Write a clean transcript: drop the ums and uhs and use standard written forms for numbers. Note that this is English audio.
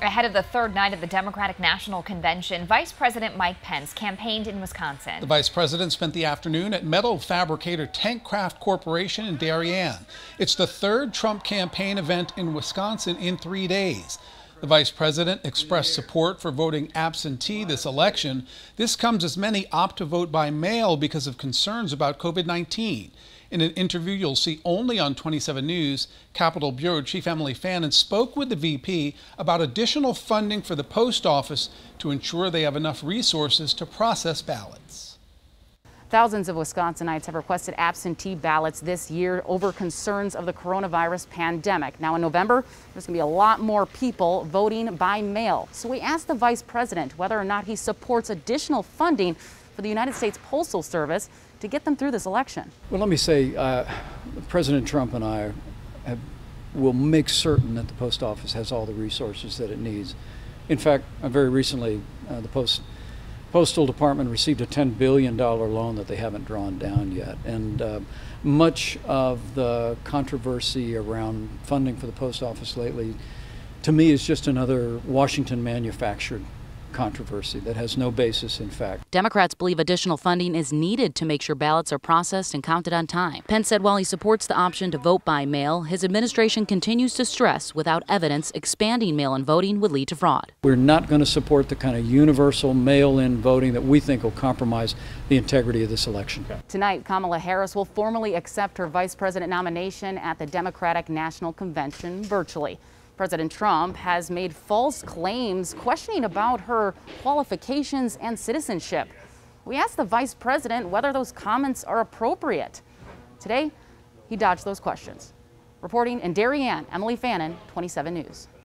Ahead of the third night of the Democratic National Convention, Vice President Mike Pence campaigned in Wisconsin. The vice president spent the afternoon at metal fabricator Tankcraft Corporation in Darien. It's the third Trump campaign event in Wisconsin in 3 days. The vice president expressed support for voting absentee this election. This comes as many opt to vote by mail because of concerns about COVID-19. In an interview you'll see only on 27 News, Capitol Bureau Chief Emily Fannin spoke with the VP about additional funding for the post office to ensure they have enough resources to process ballots. Thousands of Wisconsinites have requested absentee ballots this year over concerns of the coronavirus pandemic. Now in November, there's going to be a lot more people voting by mail. So we asked the vice president whether or not he supports additional funding for the United States Postal Service to get them through this election. Well, let me say, President Trump and I will make certain that the post office has all the resources that it needs. In fact, very recently, the Postal Department received a $10 billion loan that they haven't drawn down yet. And much of the controversy around funding for the post office lately, to me, is just another Washington manufactured controversy that has no basis in fact. Democrats believe additional funding is needed to make sure ballots are processed and counted on time. Pence said while he supports the option to vote by mail, his administration continues to stress without evidence expanding mail-in voting would lead to fraud. We're not going to support the kind of universal mail-in voting that we think will compromise the integrity of this election. Tonight, Kamala Harris will formally accept her vice president nomination at the Democratic National Convention virtually. President Trump has made false claims questioning about her qualifications and citizenship. We asked the vice president whether those comments are appropriate. Today, he dodged those questions. Reporting in Darien, Emily Fannin, 27 News.